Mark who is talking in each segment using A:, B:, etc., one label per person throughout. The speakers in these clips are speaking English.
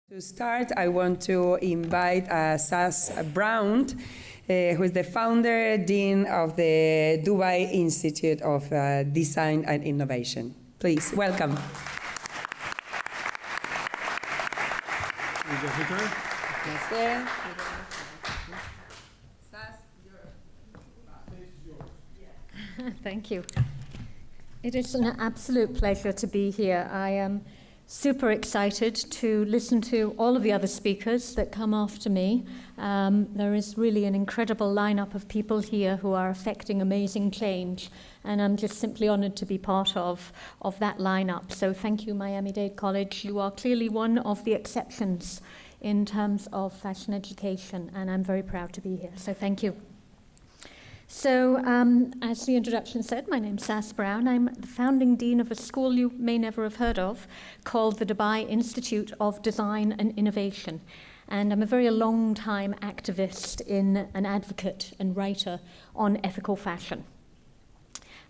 A: To start, I want to invite Sass Brown, who is the founder, dean of the Dubai Institute of Design and Innovation. Please, welcome.
B: Thank you. It is an absolute pleasure to be here. I am super excited to listen to all of the other speakers that come after me. There is really an incredible lineup of people here who are affecting amazing change, and I'm just simply honored to be part of that lineup. So thank you, Miami-Dade College. You are clearly one of the exceptions in terms of fashion education, and I'm very proud to be here. So thank you. So, as the introduction said, my name's Sass Brown. I'm the founding dean of a school you may never have heard of called the Dubai Institute of Design and Innovation. And I'm a very long-time activist, an advocate and writer on ethical fashion.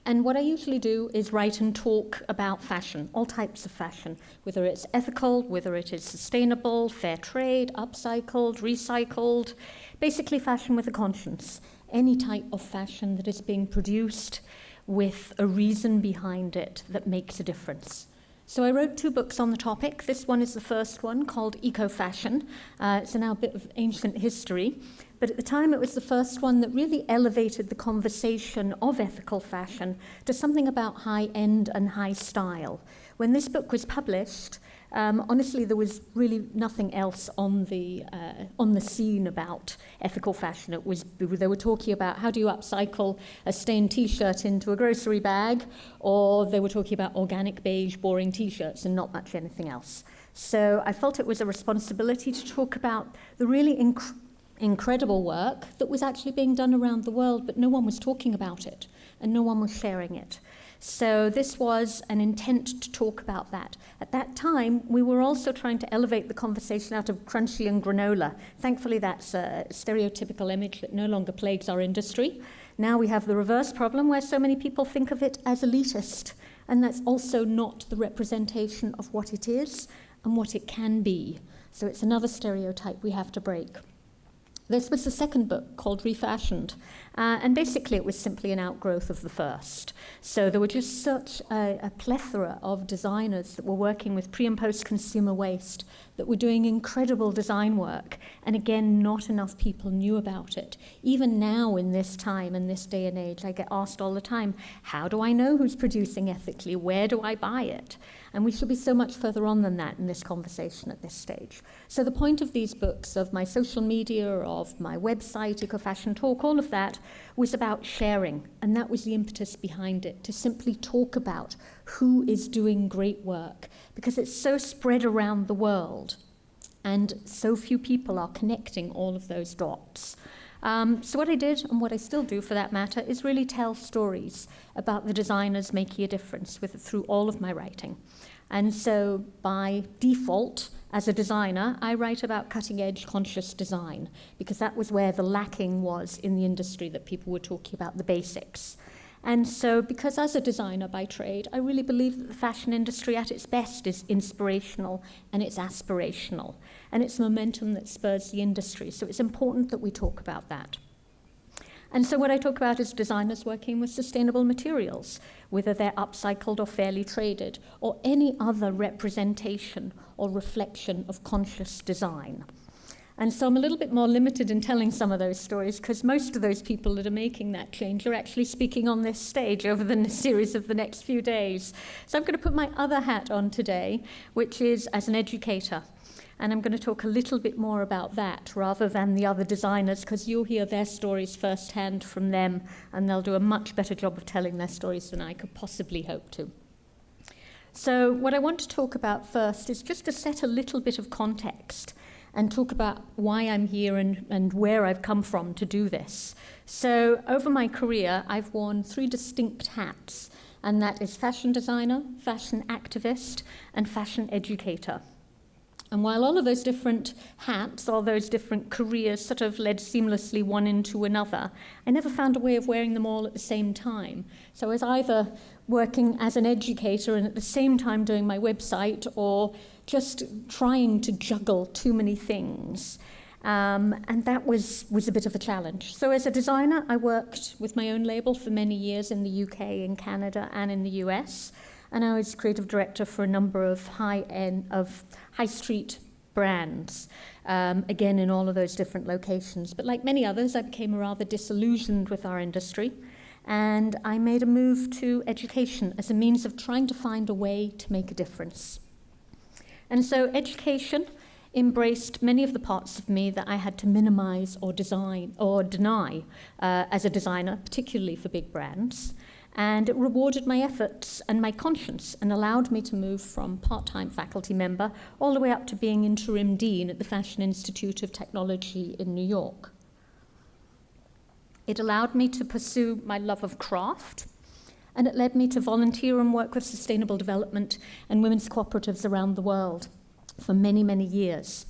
B: And what I usually do is write and talk about fashion, all types of fashion, whether it's ethical, whether it is sustainable, fair trade, upcycled, recycled, basically fashion with a conscience. Any type of fashion that is being produced with a reason behind it that makes a difference. So I wrote 2 books on the topic. This one is the first one, called Eco-Fashion. It's now a bit of ancient history, but at the time it was the first one that really elevated the conversation of ethical fashion to something about high-end and high style. When this book was published, honestly, there was really nothing else on the scene about ethical fashion. They were talking about how do you upcycle a stained T-shirt into a grocery bag, or they were talking about organic beige, boring T-shirts and not much anything else. So I felt it was a responsibility to talk about the really incredible work that was actually being done around the world, but no one was talking about it and no one was sharing it. So this was an intent to talk about that. At that time, we were also trying to elevate the conversation out of crunchy and granola. Thankfully, that's a stereotypical image that no longer plagues our industry. Now we have the reverse problem where so many people think of it as elitist, and that's also not the representation of what it is and what it can be. So it's another stereotype we have to break. This was the second book, called Refashioned, and basically it was simply an outgrowth of the first. So there were just such a plethora of designers that were working with pre- and post-consumer waste, that were doing incredible design work, and again, not enough people knew about it. Even now, in this time, in this day and age, I get asked all the time, how do I know who's producing ethically? Where do I buy it? And we should be so much further on than that in this conversation at this stage. So the point of these books, of my social media, of my website, Eco-Fashion Talk, all of that, was about sharing. And that was the impetus behind it, to simply talk about who is doing great work, because it's so spread around the world, and so few people are connecting all of those dots. So what I did, and what I still do for that matter, is really tell stories about the designers making a difference through all of my writing. And so by default, as a designer, I write about cutting-edge conscious design, because that was where the lacking was in the industry, that people were talking about the basics. And so, because as a designer by trade, I really believe that the fashion industry at its best is inspirational and it's aspirational. And it's momentum that spurs the industry. So it's important that we talk about that. And so what I talk about is designers working with sustainable materials, whether they're upcycled or fairly traded, or any other representation or reflection of conscious design. And so I'm a little bit more limited in telling some of those stories, because most of those people that are making that change are actually speaking on this stage over the series of the next few days. So I'm going to put my other hat on today, which is as an educator. And I'm going to talk a little bit more about that rather than the other designers, because you'll hear their stories firsthand from them, and they'll do a much better job of telling their stories than I could possibly hope to. So what I want to talk about first is just to set a little bit of context and talk about why I'm here and where I've come from to do this. So over my career, I've worn 3 distinct hats, and that is fashion designer, fashion activist, and fashion educator. And while all of those different hats, all those different careers sort of led seamlessly one into another, I never found a way of wearing them all at the same time. So I was either working as an educator and at the same time doing my website, or just trying to juggle too many things. And that was a bit of a challenge. So as a designer, I worked with my own label for many years in the UK, in Canada, and in the US. And I was creative director for a number of high street brands, again in all of those different locations. But like many others, I became rather disillusioned with our industry, and I made a move to education as a means of trying to find a way to make a difference. And so education embraced many of the parts of me that I had to minimize or deny as a designer, particularly for big brands. And it rewarded my efforts and my conscience and allowed me to move from part-time faculty member all the way up to being interim dean at the Fashion Institute of Technology in New York. It allowed me to pursue my love of craft, and it led me to volunteer and work with sustainable development and women's cooperatives around the world for many, many years.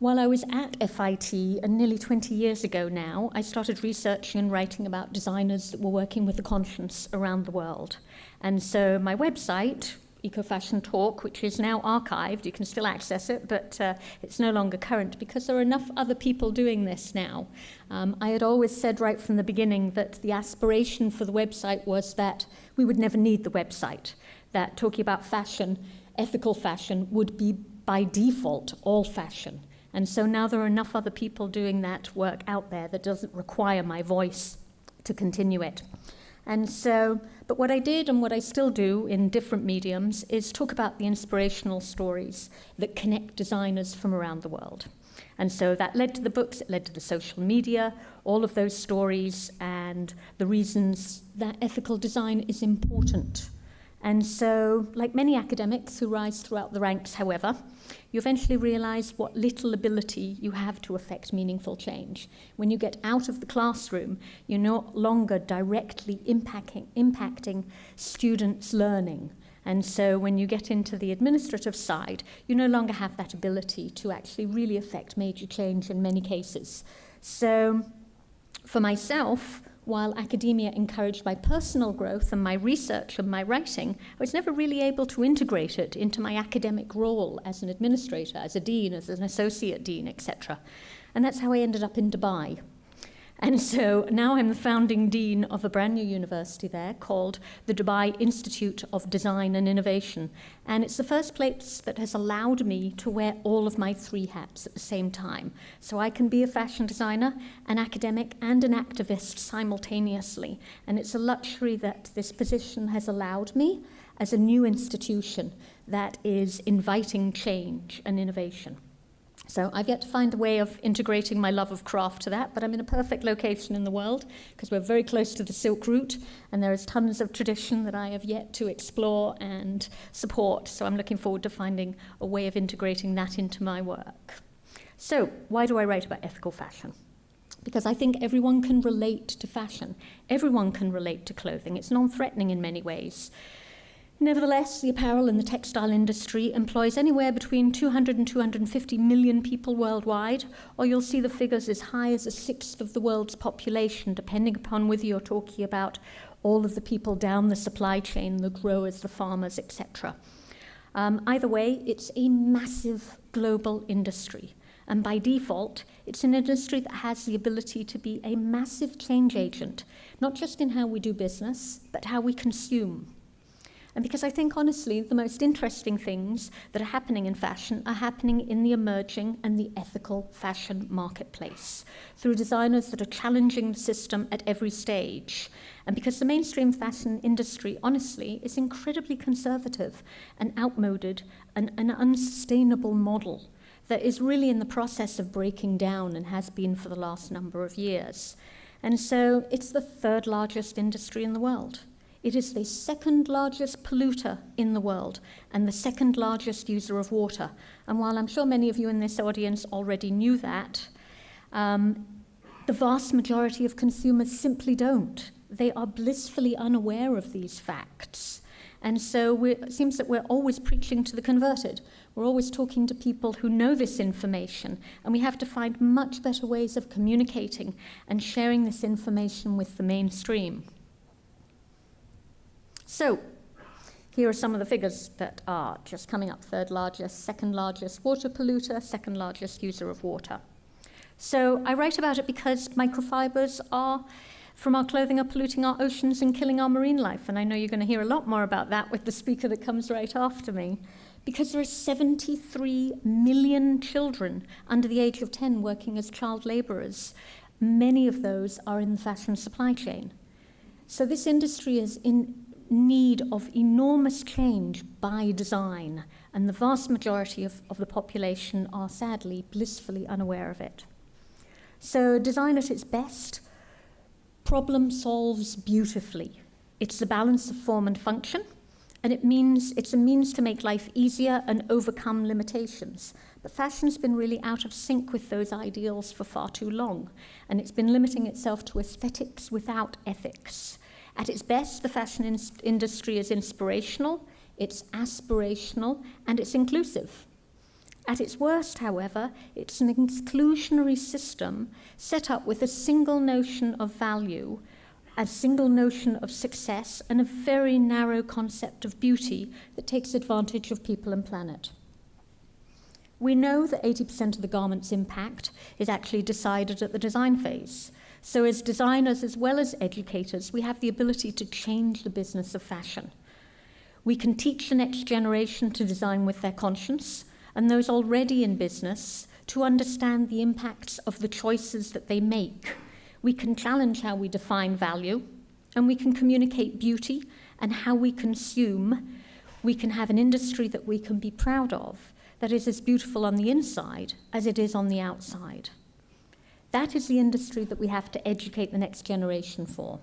B: While I was at FIT, and nearly 20 years ago now, I started researching and writing about designers that were working with the conscience around the world. And so my website, Eco Fashion Talk, which is now archived, you can still access it, but it's no longer current because there are enough other people doing this now. I had always said right from the beginning that the aspiration for the website was that we would never need the website, that talking about fashion, ethical fashion, would be by default all fashion. And so now there are enough other people doing that work out there that doesn't require my voice to continue it. And so, but what I did and what I still do in different mediums is talk about the inspirational stories that connect designers from around the world. And so that led to the books, it led to the social media, all of those stories and the reasons that ethical design is important. And so, like many academics who rise throughout the ranks, however, you eventually realize what little ability you have to affect meaningful change. When you get out of the classroom, you're no longer directly impacting students' learning. And so when you get into the administrative side, you no longer have that ability to actually really affect major change in many cases. So for myself, while academia encouraged my personal growth and my research and my writing, I was never really able to integrate it into my academic role as an administrator, as a dean, as an associate dean, etc. And that's how I ended up in Dubai. And so now I'm the founding dean of a brand new university there called the Dubai Institute of Design and Innovation. And it's the first place that has allowed me to wear all of my three hats at the same time. So I can be a fashion designer, an academic, and an activist simultaneously. And it's a luxury that this position has allowed me as a new institution that is inviting change and innovation. So I've yet to find a way of integrating my love of craft to that, but I'm in a perfect location in the world because we're very close to the Silk Route and there is tons of tradition that I have yet to explore and support. So I'm looking forward to finding a way of integrating that into my work. So why do I write about ethical fashion? Because I think everyone can relate to fashion. Everyone can relate to clothing. It's non-threatening in many ways. Nevertheless, the apparel and the textile industry employs anywhere between 200 and 250 million people worldwide, or you'll see the figures as high as a sixth of the world's population, depending upon whether you're talking about all of the people down the supply chain, the growers, the farmers, etc. Either way, it's a massive global industry. And by default, it's an industry that has the ability to be a massive change agent, not just in how we do business, but how we consume. And because I think, honestly, the most interesting things that are happening in fashion are happening in the emerging and the ethical fashion marketplace through designers that are challenging the system at every stage. And because the mainstream fashion industry, honestly, is incredibly conservative and outmoded and an unsustainable model that is really in the process of breaking down and has been for the last number of years. And so it's the third largest industry in the world. It is the second largest polluter in the world and the second largest user of water. And while I'm sure many of you in this audience already knew that, the vast majority of consumers simply don't. They are blissfully unaware of these facts. And so it seems that we're always preaching to the converted. We're always talking to people who know this information, and we have to find much better ways of communicating and sharing this information with the mainstream. So, here are some of the figures that are just coming up: third largest, second largest water polluter, second largest user of water. So I write about it because microfibers from our clothing are polluting our oceans and killing our marine life. And I know you're going to hear a lot more about that with the speaker that comes right after me, because there are 73 million children under the age of 10 working as child laborers. Many of those are in the fashion supply chain. So this industry is in need of enormous change by design, and the vast majority of the population are sadly, blissfully unaware of it. So design at its best problem solves beautifully. It's the balance of form and function, and it's a means to make life easier and overcome limitations. But fashion's been really out of sync with those ideals for far too long, and it's been limiting itself to aesthetics without ethics. At its best, the fashion industry is inspirational, it's aspirational, and it's inclusive. At its worst, however, it's an exclusionary system set up with a single notion of value, a single notion of success, and a very narrow concept of beauty that takes advantage of people and planet. We know that 80% of the garment's impact is actually decided at the design phase. So as designers as well as educators, we have the ability to change the business of fashion. We can teach the next generation to design with their conscience, and those already in business to understand the impacts of the choices that they make. We can challenge how we define value, and we can communicate beauty and how we consume. We can have an industry that we can be proud of, that is as beautiful on the inside as it is on the outside. That is the industry that we have to educate the next generation for,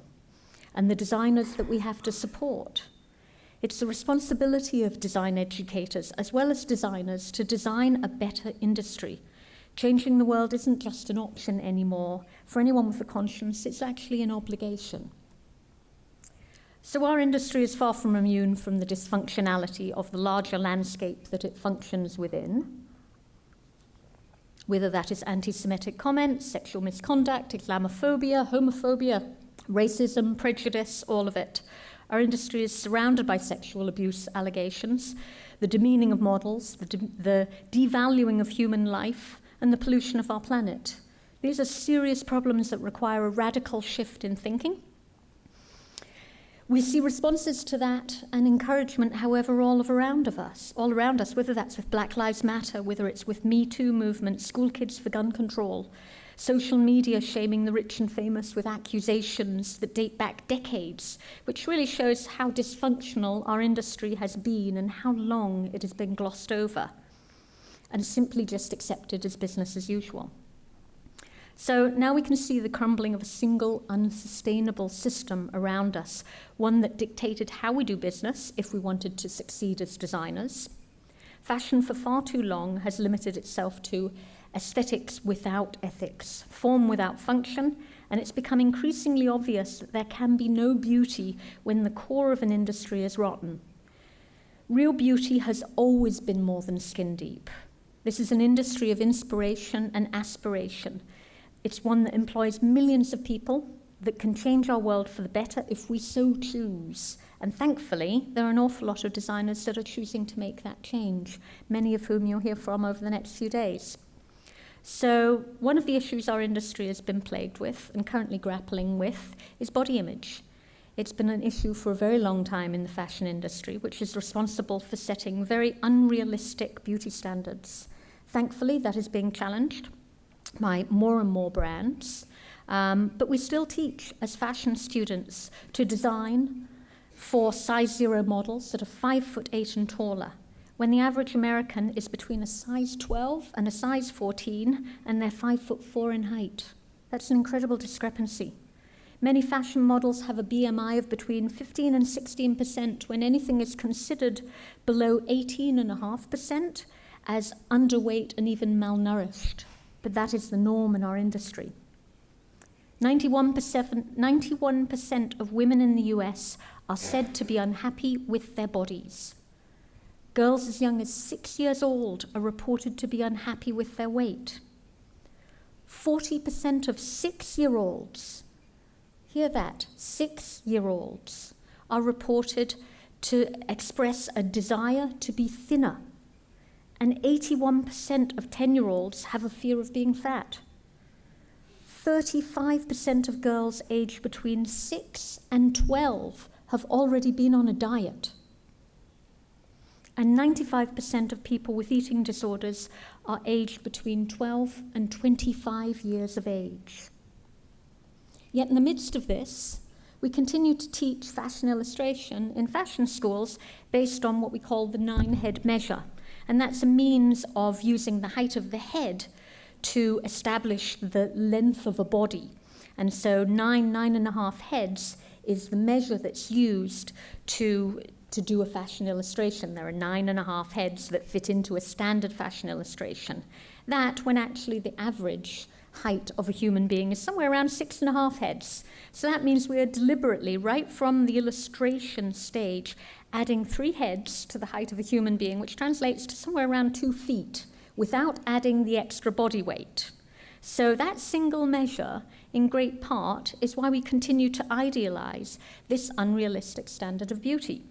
B: and the designers that we have to support. It's the responsibility of design educators as well as designers to design a better industry. Changing the world isn't just an option anymore. For anyone with a conscience, it's actually an obligation. So our industry is far from immune from the dysfunctionality of the larger landscape that it functions within, whether that is anti-Semitic comments, sexual misconduct, Islamophobia, homophobia, racism, prejudice, all of it. Our industry is surrounded by sexual abuse allegations, the demeaning of models, the devaluing of human life, and the pollution of our planet. These are serious problems that require a radical shift in thinking. We see responses to that and encouragement, however, all around us, whether that's with Black Lives Matter, whether it's with Me Too movement, school kids for gun control, social media shaming the rich and famous with accusations that date back decades, which really shows how dysfunctional our industry has been and how long it has been glossed over and simply just accepted as business as usual. So now we can see the crumbling of a single unsustainable system around us, one that dictated how we do business if we wanted to succeed as designers. Fashion for far too long has limited itself to aesthetics without ethics, form without function, and it's become increasingly obvious that there can be no beauty when the core of an industry is rotten. Real beauty has always been more than skin deep. This is an industry of inspiration and aspiration. It's one that employs millions of people, that can change our world for the better if we so choose. And thankfully, there are an awful lot of designers that are choosing to make that change, many of whom you'll hear from over the next few days. So one of the issues our industry has been plagued with and currently grappling with is body image. It's been an issue for a very long time in the fashion industry, which is responsible for setting very unrealistic beauty standards. Thankfully, that is being challenged by more and more brands, but we still teach as fashion students to design for size 0 models that are 5'8" and taller, when the average American is between a size 12 and a size 14, and they're 5'4" in height. That's an incredible discrepancy. Many fashion models have a BMI of between 15 and 16%, when anything is considered below 18.5% as underweight and even malnourished. But that is the norm in our industry. 91% of women in the US are said to be unhappy with their bodies. Girls as young as 6 years old are reported to be unhappy with their weight. 40% of 6-year-olds, hear that, 6-year-olds, are reported to express a desire to be thinner. And 81% of 10-year-olds have a fear of being fat. 35% of girls aged between 6 and 12 have already been on a diet. And 95% of people with eating disorders are aged between 12 and 25 years of age. Yet in the midst of this, we continue to teach fashion illustration in fashion schools based on what we call the 9-head measure. And that's a means of using the height of the head to establish the length of a body. And so 9.5 heads is the measure that's used to do a fashion illustration. There are 9.5 heads that fit into a standard fashion illustration. That, when actually the average height of a human being is somewhere around 6.5 heads. So that means we are deliberately, right from the illustration stage, adding 3 heads to the height of a human being, which translates to somewhere around 2 feet, without adding the extra body weight. So that single measure, in great part, is why we continue to idealize this unrealistic standard of beauty.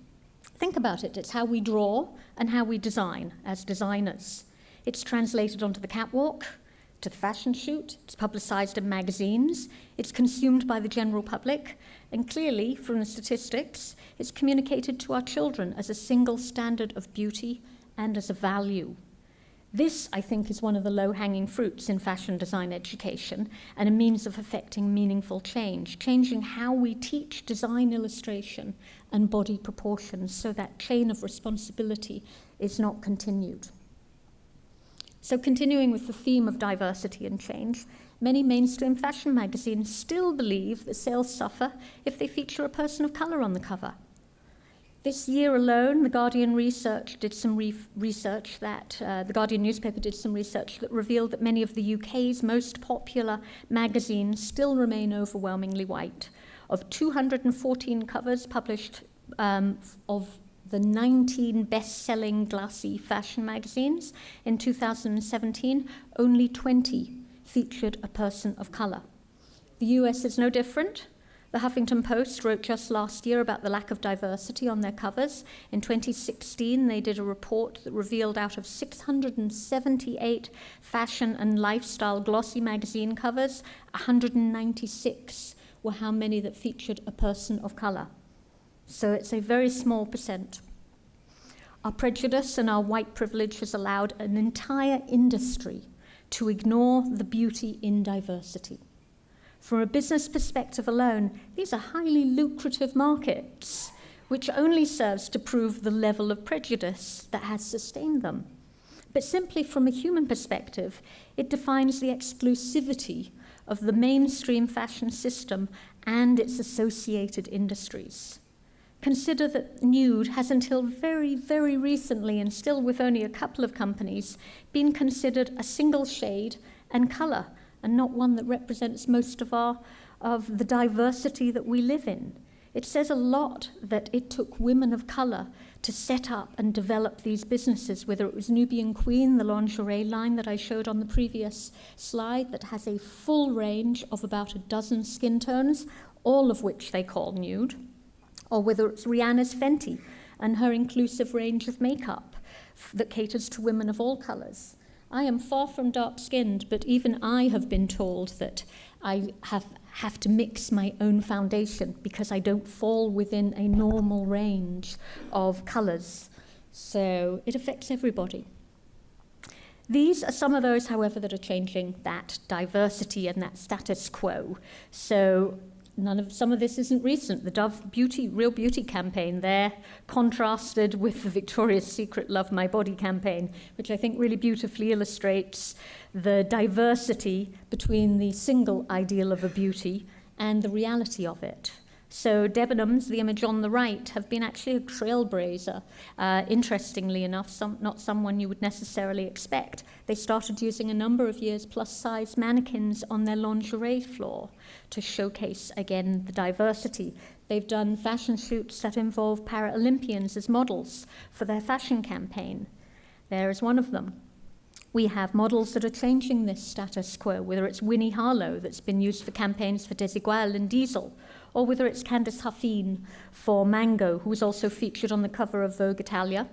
B: Think about it. It's how we draw and how we design as designers. It's translated onto the catwalk, to the fashion shoot, it's publicized in magazines, it's consumed by the general public, and clearly, from the statistics, it's communicated to our children as a single standard of beauty and as a value. This, I think, is one of the low-hanging fruits in fashion design education and a means of effecting meaningful change, changing how we teach design illustration and body proportions so that chain of responsibility is not continued. So continuing with the theme of diversity and change, many mainstream fashion magazines still believe that sales suffer if they feature a person of colour on the cover. This year alone, The Guardian research did some research that, the Guardian newspaper did some research that revealed that many of the UK's most popular magazines still remain overwhelmingly white. Of 214 covers published of the 19 best-selling glossy fashion magazines in 2017, only 20 featured a person of colour. The US is no different. The Huffington Post wrote just last year about the lack of diversity on their covers. In 2016, they did a report that revealed out of 678 fashion and lifestyle glossy magazine covers, 196 were how many that featured a person of colour. So it's a very small percent. Our prejudice and our white privilege has allowed an entire industry to ignore the beauty in diversity. From a business perspective alone, these are highly lucrative markets, which only serves to prove the level of prejudice that has sustained them. But simply from a human perspective, it defines the exclusivity of the mainstream fashion system and its associated industries. Consider that nude has until very, very recently, and still with only a couple of companies, been considered a single shade and colour, and not one that represents most of the diversity that we live in. It says a lot that it took women of colour to set up and develop these businesses, whether it was Nubian Queen, the lingerie line that I showed on the previous slide, that has a full range of about a dozen skin tones, all of which they call nude, or whether it's Rihanna's Fenty and her inclusive range of makeup that caters to women of all colours. I am far from dark-skinned, but even I have been told that I have to mix my own foundation because I don't fall within a normal range of colours. So it affects everybody. These are some of those, however, that are changing that diversity and that status quo. So some of this isn't recent. The Dove Real Beauty campaign there contrasted with the Victoria's Secret Love My Body campaign, which I think really beautifully illustrates the diversity between the single ideal of a beauty and the reality of it. So Debenhams, the image on the right, have been actually a trailblazer. Interestingly enough, not someone you would necessarily expect. They started using a number of years plus-size mannequins on their lingerie floor to showcase, again, the diversity. They've done fashion shoots that involve Paralympians as models for their fashion campaign. There is one of them. We have models that are changing this status quo, whether it's Winnie Harlow that's been used for campaigns for Desigual and Diesel, or whether it's Candice Huffine for Mango, who was also featured on the cover of Vogue Italia,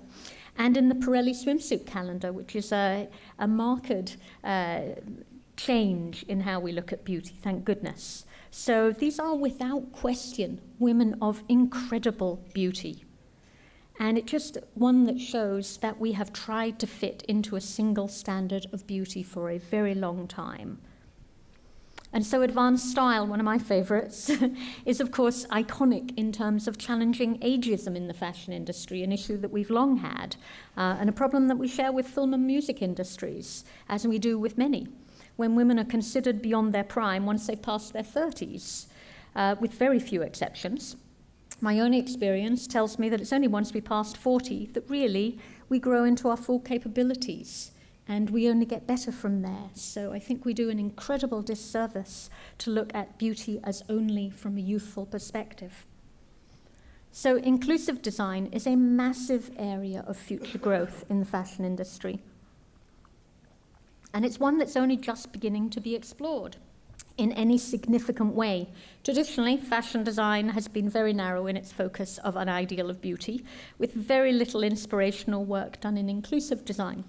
B: and in the Pirelli swimsuit calendar, which is a marked change in how we look at beauty, thank goodness. So these are without question women of incredible beauty. And it's just one that shows that we have tried to fit into a single standard of beauty for a very long time. And so advanced style, one of my favorites, is of course iconic in terms of challenging ageism in the fashion industry, an issue that we've long had, and a problem that we share with film and music industries, as we do with many, when women are considered beyond their prime once they've passed their 30s, with very few exceptions. My own experience tells me that it's only once we pass 40 that really we grow into our full capabilities, and we only get better from there. So I think we do an incredible disservice to look at beauty as only from a youthful perspective. So inclusive design is a massive area of future growth in the fashion industry. And it's one that's only just beginning to be explored in any significant way. Traditionally, fashion design has been very narrow in its focus of an ideal of beauty, with very little inspirational work done in inclusive design.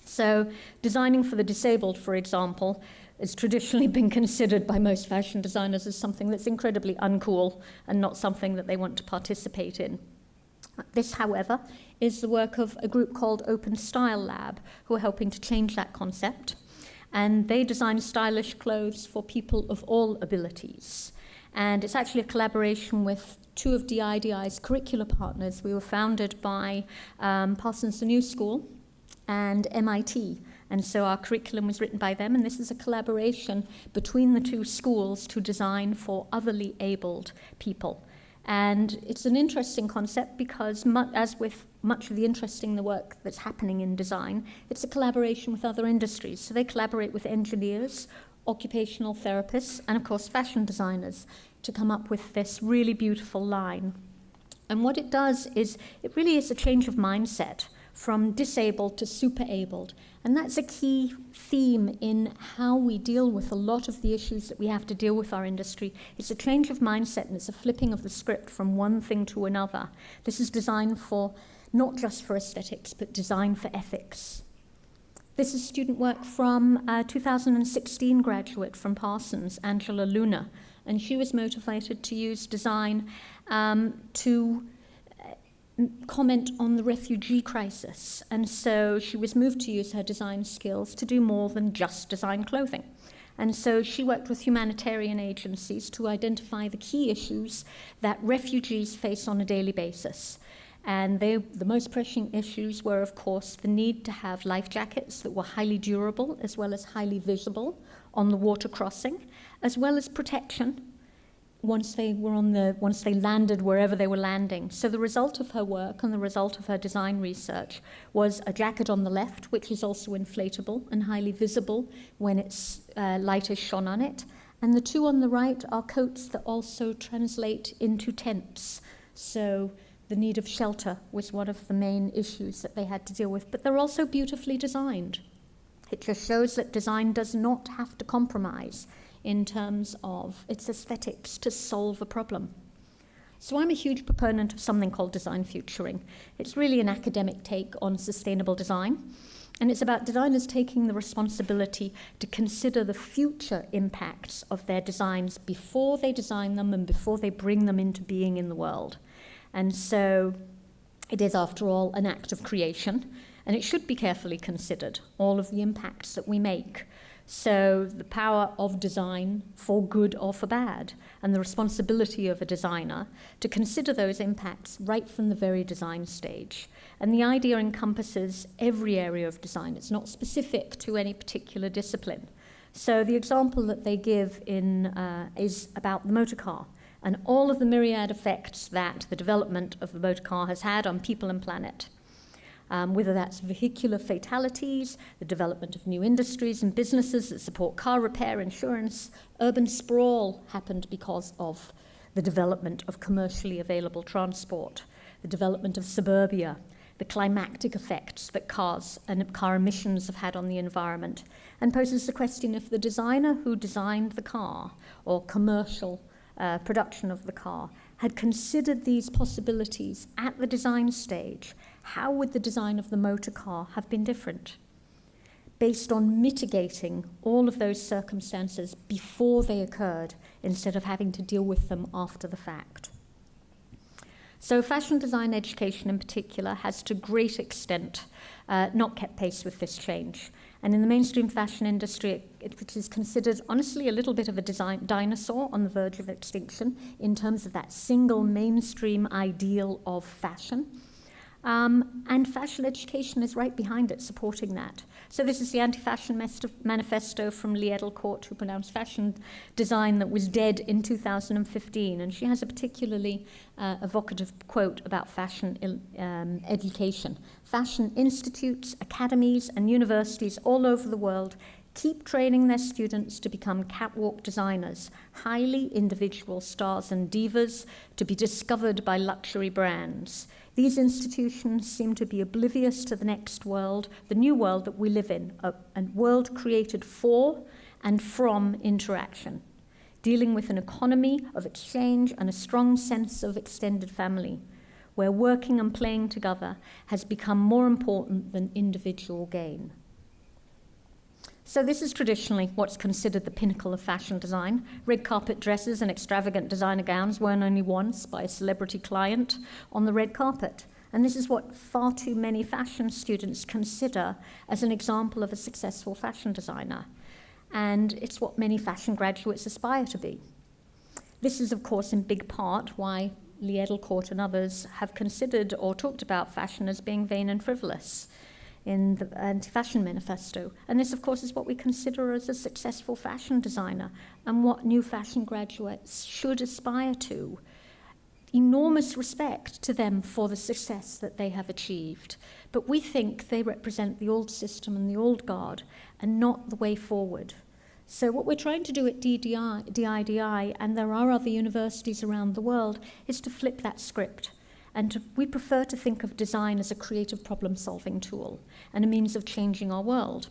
B: So designing for the disabled, for example, has traditionally been considered by most fashion designers as something that's incredibly uncool and not something that they want to participate in. This, however, is the work of a group called Open Style Lab, who are helping to change that concept. And they design stylish clothes for people of all abilities. And it's actually a collaboration with two of DIDI's curricular partners. We were founded by Parsons the New School and MIT. And so our curriculum was written by them, and this is a collaboration between the two schools to design for otherly abled people. And it's an interesting concept because, as with much of the work that's happening in design, it's a collaboration with other industries. So they collaborate with engineers, occupational therapists, and of course fashion designers to come up with this really beautiful line. And what it does is, it really is a change of mindset from disabled to super abled. And that's a key theme in how we deal with a lot of the issues that we have to deal with our industry. It's a change of mindset, and it's a flipping of the script from one thing to another. This is designed for, not just for aesthetics, but designed for ethics. This is student work from a 2016 graduate from Parsons, Angela Luna, and she was motivated to use design to comment on the refugee crisis. And so she was moved to use her design skills to do more than just design clothing. And so she worked with humanitarian agencies to identify the key issues that refugees face on a daily basis. And the most pressing issues were, of course, the need to have life jackets that were highly durable as well as highly visible on the water crossing, as well as protection once they landed wherever they were landing. So the result of her work and the result of her design research was a jacket on the left, which is also inflatable and highly visible when light is shone on it. And the two on the right are coats that also translate into tents. So the need of shelter was one of the main issues that they had to deal with. But they're also beautifully designed. It just shows that design does not have to compromise in terms of its aesthetics to solve a problem. So I'm a huge proponent of something called design futuring. It's really an academic take on sustainable design, and it's about designers taking the responsibility to consider the future impacts of their designs before they design them and before they bring them into being in the world. And so it is, after all, an act of creation, and it should be carefully considered, all of the impacts that we make. So the power of design for good or for bad, and the responsibility of a designer to consider those impacts right from the very design stage. And the idea encompasses every area of design. It's not specific to any particular discipline. So the example that they give is about the motor car and all of the myriad effects that the development of the motor car has had on people and planet. Whether that's vehicular fatalities, the development of new industries and businesses that support car repair, insurance, urban sprawl happened because of the development of commercially available transport, the development of suburbia, the climactic effects that cars and car emissions have had on the environment, and poses the question if the designer who designed the car or commercial production of the car had considered these possibilities at the design stage, how would the design of the motor car have been different? Based on mitigating all of those circumstances before they occurred, instead of having to deal with them after the fact. So fashion design education in particular has to great extent not kept pace with this change. And in the mainstream fashion industry, which is considered honestly a little bit of a design dinosaur on the verge of extinction in terms of that single mainstream ideal of fashion. And fashion education is right behind it, supporting that. So this is the anti-fashion manifesto from Lee Edelcourt, who pronounced fashion design that was dead in 2015. And she has a particularly evocative quote about fashion education. Fashion institutes, academies, and universities all over the world keep training their students to become catwalk designers, highly individual stars and divas to be discovered by luxury brands. These institutions seem to be oblivious to the next world, the new world that we live in, a world created for and from interaction, dealing with an economy of exchange and a strong sense of extended family, where working and playing together has become more important than individual gain. So this is traditionally what's considered the pinnacle of fashion design. Red carpet dresses and extravagant designer gowns worn only once by a celebrity client on the red carpet. And this is what far too many fashion students consider as an example of a successful fashion designer. And it's what many fashion graduates aspire to be. This is, of course, in big part why Lee Edelcourt and others have considered or talked about fashion as being vain and frivolous in the Anti-Fashion Manifesto. And this, of course, is what we consider as a successful fashion designer and what new fashion graduates should aspire to. Enormous respect to them for the success that they have achieved. But we think they represent the old system and the old guard and not the way forward. So what we're trying to do at DIDI, and there are other universities around the world, is to flip that script. And we prefer to think of design as a creative problem-solving tool and a means of changing our world.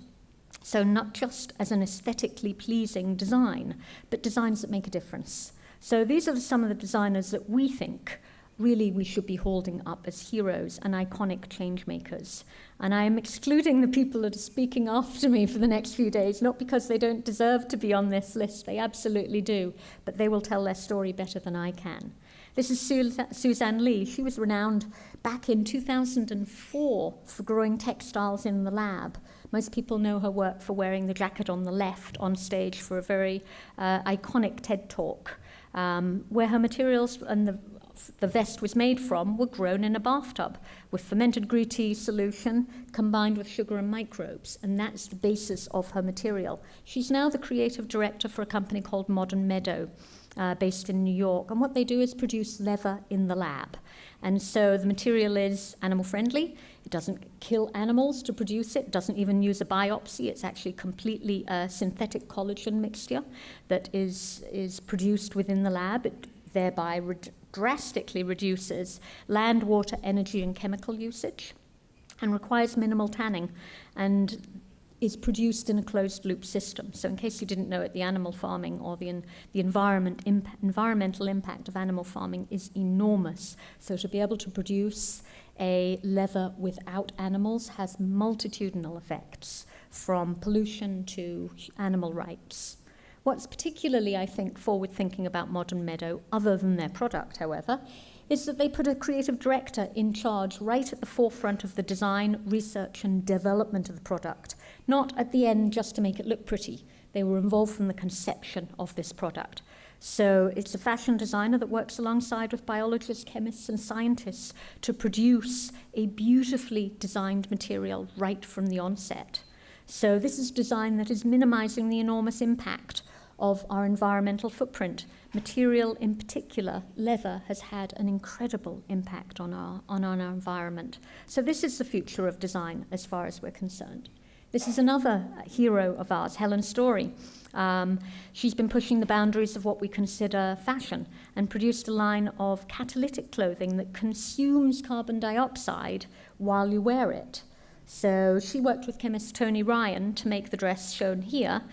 B: So not just as an aesthetically pleasing design, but designs that make a difference. So these are some of the designers that we think really we should be holding up as heroes and iconic change makers. And I am excluding the people that are speaking after me for the next few days, not because they don't deserve to be on this list, they absolutely do, but they will tell their story better than I can. This is Suzanne Lee. She was renowned back in 2004 for growing textiles in the lab. Most people know her work for wearing the jacket on the left on stage for a very iconic TED Talk, where her materials and the vest was made from were grown in a bathtub with fermented green tea solution combined with sugar and microbes, and that's the basis of her material. She's now the creative director for a company called Modern Meadow, based in New York, and what they do is produce leather in the lab. And so the material is animal friendly, it doesn't kill animals to produce it, doesn't even use a biopsy, it's actually completely synthetic collagen mixture that is produced within the lab. It thereby drastically reduces land, water, energy, and chemical usage, and requires minimal tanning, and is produced in a closed-loop system. So in case you didn't know it, the animal farming or the environmental impact of animal farming is enormous. So to be able to produce a leather without animals has multitudinal effects, from pollution to animal rights. What's particularly, I think, forward-thinking about Modern Meadow, other than their product, however, is that they put a creative director in charge right at the forefront of the design, research, and development of the product, not at the end just to make it look pretty. They were involved from the conception of this product. So it's a fashion designer that works alongside with biologists, chemists, and scientists to produce a beautifully designed material right from the onset. So this is design that is minimizing the enormous impact of our environmental footprint. Material in particular, leather, has had an incredible impact on our environment. So this is the future of design as far as we're concerned. This is another hero of ours, Helen Story. She's been pushing the boundaries of what we consider fashion and produced a line of catalytic clothing that consumes carbon dioxide while you wear it. So she worked with chemist Tony Ryan to make the dress shown here,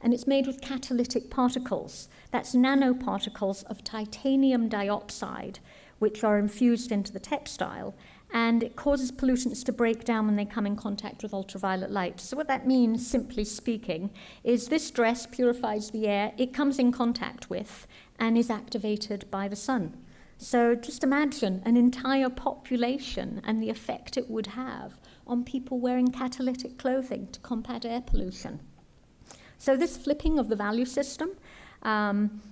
B: and it's made with catalytic particles. That's nanoparticles of titanium dioxide, which are infused into the textile, and it causes pollutants to break down when they come in contact with ultraviolet light. So what that means, simply speaking, is this dress purifies the air it comes in contact with and is activated by the sun. So just imagine an entire population and the effect it would have on people wearing catalytic clothing to combat air pollution. So this flipping of the value system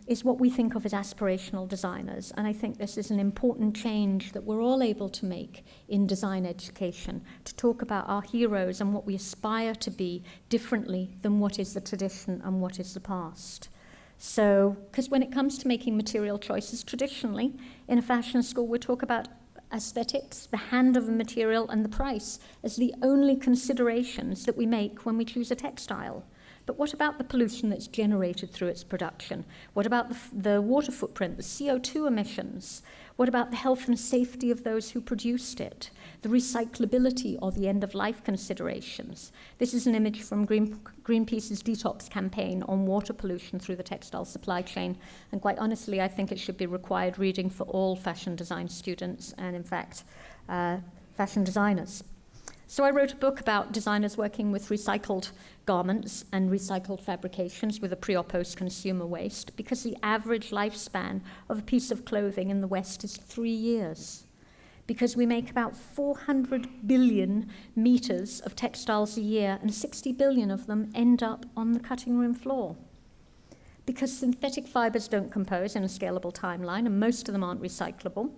B: is what we think of as aspirational designers. And I think this is an important change that we're all able to make in design education, to talk about our heroes and what we aspire to be differently than what is the tradition and what is the past. So, because when it comes to making material choices, traditionally, in a fashion school, we talk about aesthetics, the hand of a material, and the price as the only considerations that we make when we choose a textile. But what about the pollution that's generated through its production? What about the water footprint, the CO2 emissions? What about the health and safety of those who produced it? The recyclability or the end-of-life considerations? This is an image from Greenpeace's detox campaign on water pollution through the textile supply chain. And quite honestly, I think it should be required reading for all fashion design students and, in fact, fashion designers. So I wrote a book about designers working with recycled garments and recycled fabrications with a pre or post-consumer waste, because the average lifespan of a piece of clothing in the West is 3 years. Because we make about 400 billion meters of textiles a year, and 60 billion of them end up on the cutting room floor. Because synthetic fibers don't compose in a scalable timeline, and most of them aren't recyclable.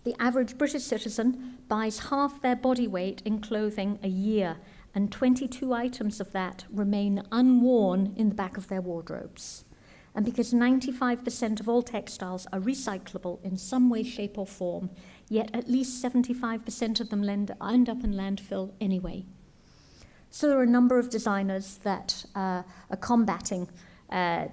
B: The average British citizen buys half their body weight in clothing a year, and 22 items of that remain unworn in the back of their wardrobes. And because 95% of all textiles are recyclable in some way, shape, or form, yet at least 75% of them end up in landfill anyway. So there are a number of designers that are combating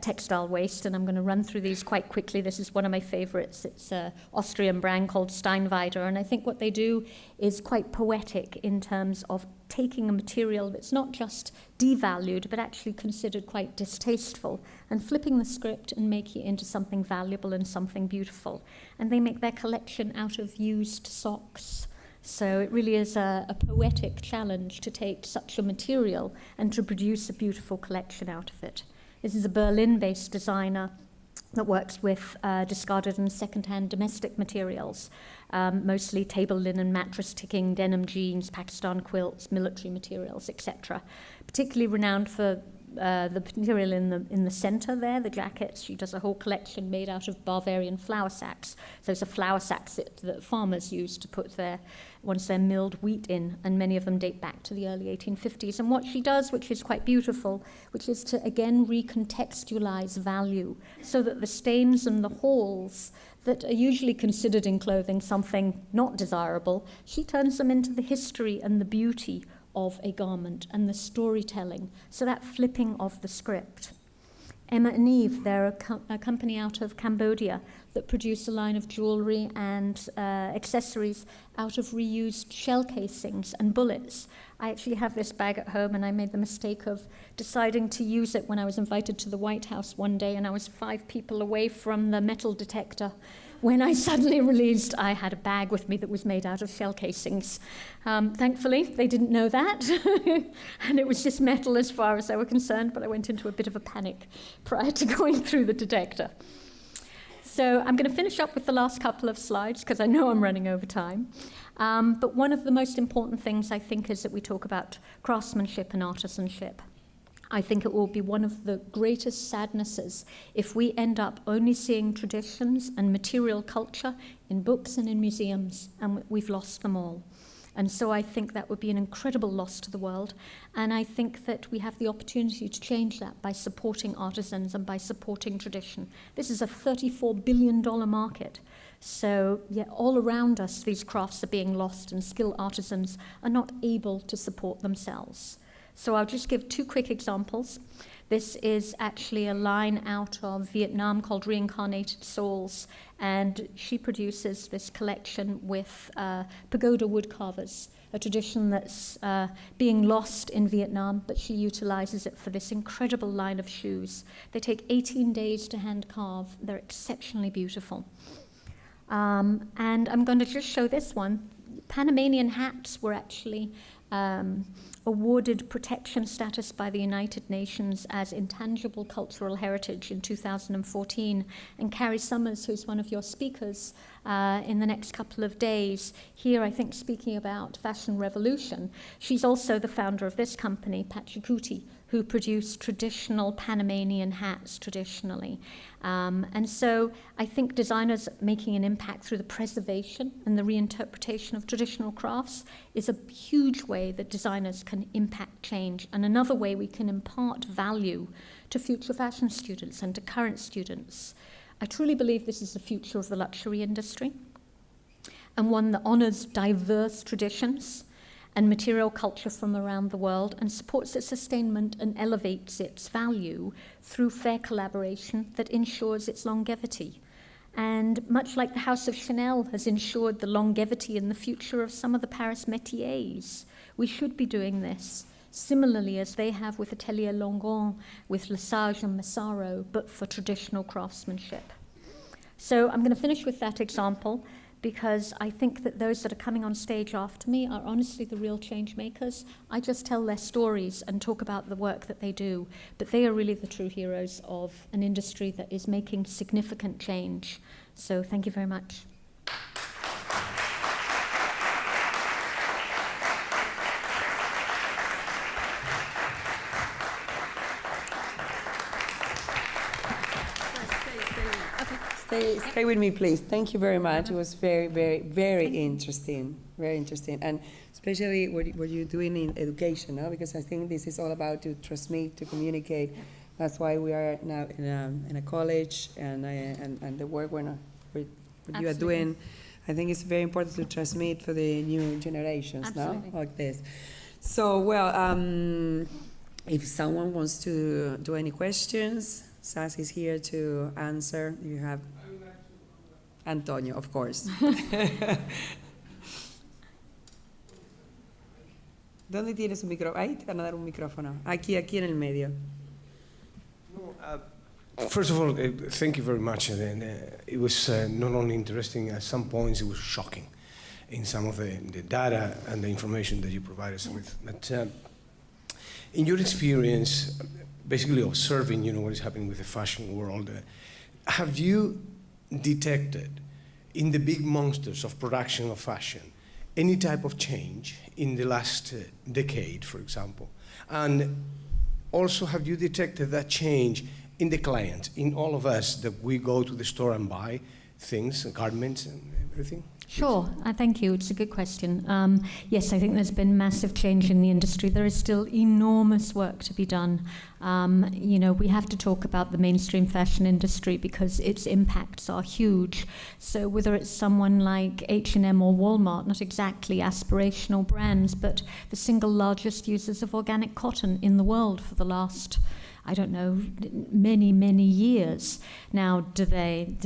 B: textile waste, and I'm going to run through these quite quickly. This is one of my favorites. It's an Austrian brand called Steinweider, and I think what they do is quite poetic in terms of taking a material that's not just devalued, but actually considered quite distasteful, and flipping the script and making it into something valuable and something beautiful. And they make their collection out of used socks. So it really is a poetic challenge to take such a material and to produce a beautiful collection out of it. This is a Berlin-based designer that works with discarded and second-hand domestic materials, mostly table linen, mattress ticking, denim jeans, Pakistan quilts, military materials, etc. Particularly renowned for the material in the center there, the jackets. She does a whole collection made out of Bavarian flour sacks. So it's a flour sacks that farmers use to put once they're milled wheat in, and many of them date back to the early 1850s. And what she does, which is quite beautiful, which is to again recontextualize value, so that the stains and the holes that are usually considered in clothing something not desirable, she turns them into the history and the beauty of a garment and the storytelling, so that flipping of the script. Emma and Eve, they're a company out of Cambodia that produce a line of jewelry and accessories out of reused shell casings and bullets. I actually have this bag at home, and I made the mistake of deciding to use it when I was invited to the White House one day, and I was 5 people away from the metal detector when I suddenly realized I had a bag with me that was made out of shell casings. Thankfully, they didn't know that, and it was just metal as far as they were concerned, but I went into a bit of a panic prior to going through the detector. So I'm going to finish up with the last couple of slides, because I know I'm running over time. But one of the most important things, I think, is that we talk about craftsmanship and artisanship. I think it will be one of the greatest sadnesses if we end up only seeing traditions and material culture in books and in museums, and we've lost them all. And so I think that would be an incredible loss to the world. And I think that we have the opportunity to change that by supporting artisans and by supporting tradition. This is a $34 billion market. So yeah, all around us, these crafts are being lost, and skilled artisans are not able to support themselves. So I'll just give two quick examples. This is actually a line out of Vietnam called Reincarnated Souls, and she produces this collection with pagoda woodcarvers, a tradition that's being lost in Vietnam, but she utilizes it for this incredible line of shoes. They take 18 days to hand carve. They're exceptionally beautiful. And I'm going to just show this one. Panamanian hats were actually awarded protection status by the United Nations as intangible cultural heritage in 2014. And Carrie Summers, who's one of your speakers in the next couple of days, here I think speaking about fashion revolution, she's also the founder of this company, Pachacuti, who produce traditional Panamanian hats traditionally. And so I think designers making an impact through the preservation and the reinterpretation of traditional crafts is a huge way that designers can impact change, and another way we can impart value to future fashion students and to current students. I truly believe this is the future of the luxury industry, and one that honors diverse traditions and material culture from around the world, and supports its sustainment and elevates its value through fair collaboration that ensures its longevity. And much like the House of Chanel has ensured the longevity and the future of some of the Paris métiers, we should be doing this similarly as they have with Atelier Longon, with Lesage and Massaro, but for traditional craftsmanship. So I'm going to finish with that example, because I think that those that are coming on stage after me are honestly the real change makers. I just tell their stories and talk about the work that they do, but they are really the true heroes of an industry that is making significant change. So thank you very much.
A: Stay with me, please. Thank you very much. It was very, very, very interesting. Very interesting. And especially what you're doing in education, no? Because I think this is all about to transmit, to communicate. That's why we are now in a college, and the work you are doing. I think it's very important to transmit for the new generations, no? Like this. So, well, if someone wants to do any questions, Sass is here to answer. You have Antonio, of course. ¿Dónde tienes un micrófono? Ahí te van a dar un micrófono. Aquí en el medio.
C: First of all, thank you very much. It was not only interesting, at some points it was shocking in some of the data and the information that you provided us with. But in your experience, basically observing, what is happening with the fashion world, have you detected in the big monsters of production of fashion any type of change in the last decade, for example? And also, have you detected that change in the client, in all of us that we go to the store and buy things, garments and everything?
B: Sure, thank you. It's a good question. Yes, I think there's been massive change in the industry. There is still enormous work to be done. We have to talk about the mainstream fashion industry because its impacts are huge. So whether it's someone like H&M or Walmart, not exactly aspirational brands, but the single largest users of organic cotton in the world for the last, many, many years. Now, they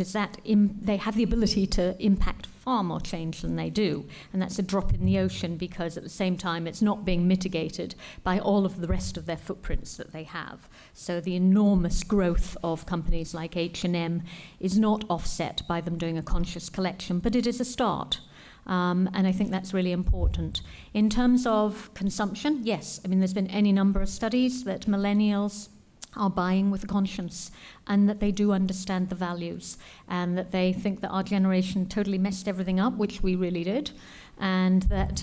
B: have the ability to impact far more change than they do, and that's a drop in the ocean because at the same time it's not being mitigated by all of the rest of their footprints that they have. So the enormous growth of companies like H&M is not offset by them doing a conscious collection, but it is a start. And I think that's really important. In terms of consumption, yes, there's been any number of studies that millennials are buying with a conscience, and that they do understand the values, and that they think that our generation totally messed everything up, which we really did, and that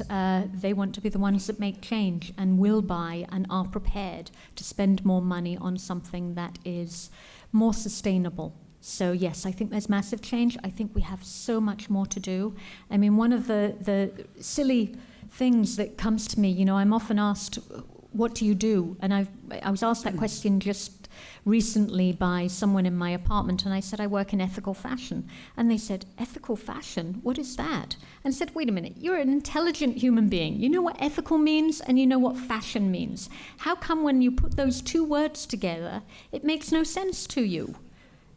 B: they want to be the ones that make change and will buy and are prepared to spend more money on something that is more sustainable. So yes, I think there's massive change. I think we have so much more to do. One of the silly things that comes to me, I'm often asked, what do you do? And I was asked that question just recently by someone in my apartment, and I said, I work in ethical fashion. And they said, ethical fashion? What is that? And I said, wait a minute, you're an intelligent human being. You know what ethical means, and you know what fashion means. How come when you put those two words together, it makes no sense to you?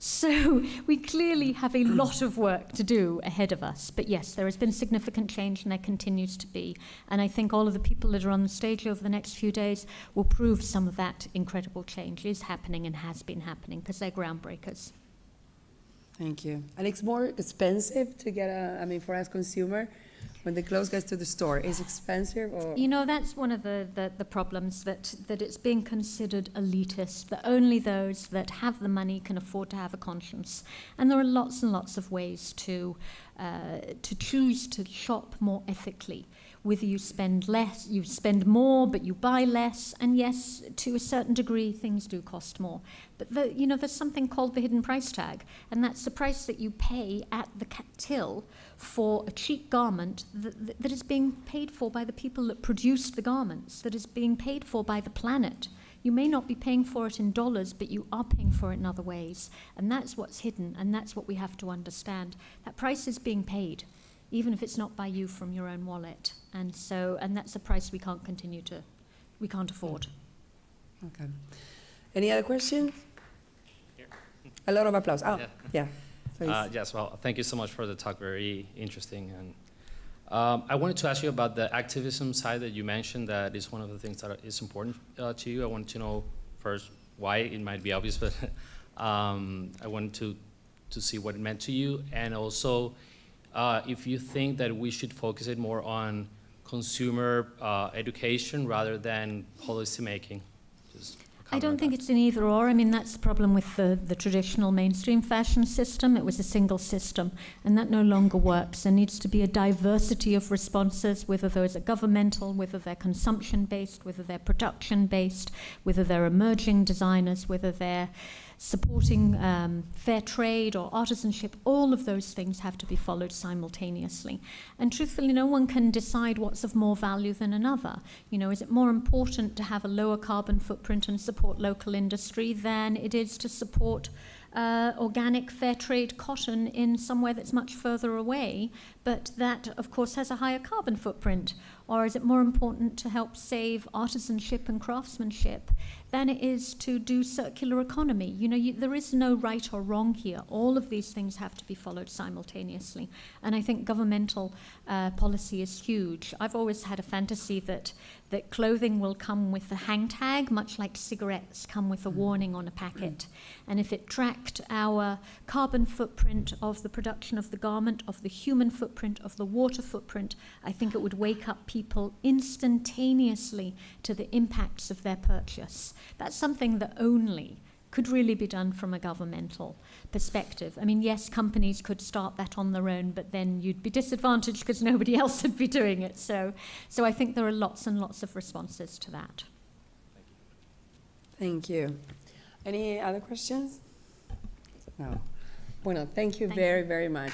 B: So we clearly have a lot of work to do ahead of us. But yes, there has been significant change, and there continues to be. And I think all of the people that are on the stage over the next few days will prove some of that incredible change is happening and has been happening, because they're groundbreakers.
A: Thank you. And it's more expensive to get for us consumer, when the clothes gets to the store, is expensive or?
B: You know, that's one of the problems, that it's being considered elitist, that only those that have the money can afford to have a conscience. And there are lots and lots of ways to choose to shop more ethically. Whether you spend less, you spend more, but you buy less. And yes, to a certain degree, things do cost more. But there's something called the hidden price tag, and that's the price that you pay at the till for a cheap garment that is being paid for by the people that produced the garments, that is being paid for by the planet. You may not be paying for it in dollars, but you are paying for it in other ways. And that's what's hidden, and that's what we have to understand. That price is being paid, even if it's not by you from your own wallet. And that's a price we can't afford.
A: Okay. Any other questions?
D: Here.
A: A lot of applause. Oh, yeah.
D: Yes, well, thank you so much for the talk, very interesting. And I wanted to ask you about the activism side that you mentioned, that is one of the things that is important to you. I wanted to know first why. It might be obvious, but I wanted to see what it meant to you, and also if you think that we should focus it more on consumer education rather than policy making.
B: I don't think it's an either or. I mean, that's the problem with the traditional mainstream fashion system. It was a single system, and that no longer works. There needs to be a diversity of responses, whether those are governmental, whether they're consumption-based, whether they're production-based, whether they're emerging designers, whether they're supporting fair trade or artisanship. All of those things have to be followed simultaneously. And truthfully, no one can decide what's of more value than another. You know, is it more important to have a lower carbon footprint and support local industry than it is to support organic fair trade cotton in somewhere that's much further away, but that, of course, has a higher carbon footprint? Or is it more important to help save artisanship and craftsmanship than it is to do circular economy? You know, there is no right or wrong here. All of these things have to be followed simultaneously. And I think governmental policy is huge. I've always had a fantasy that clothing will come with a hang tag, much like cigarettes come with a warning on a packet. And if it tracked our carbon footprint of the production of the garment, of the human footprint, of the water footprint, I think it would wake up people instantaneously to the impacts of their purchase. That's something that only could really be done from a governmental perspective. I mean, yes, companies could start that on their own, but then you'd be disadvantaged because nobody else would be doing it. So I think there are lots and lots of responses to that.
A: Thank you. Any other questions? No. Bueno, thank you very, very much.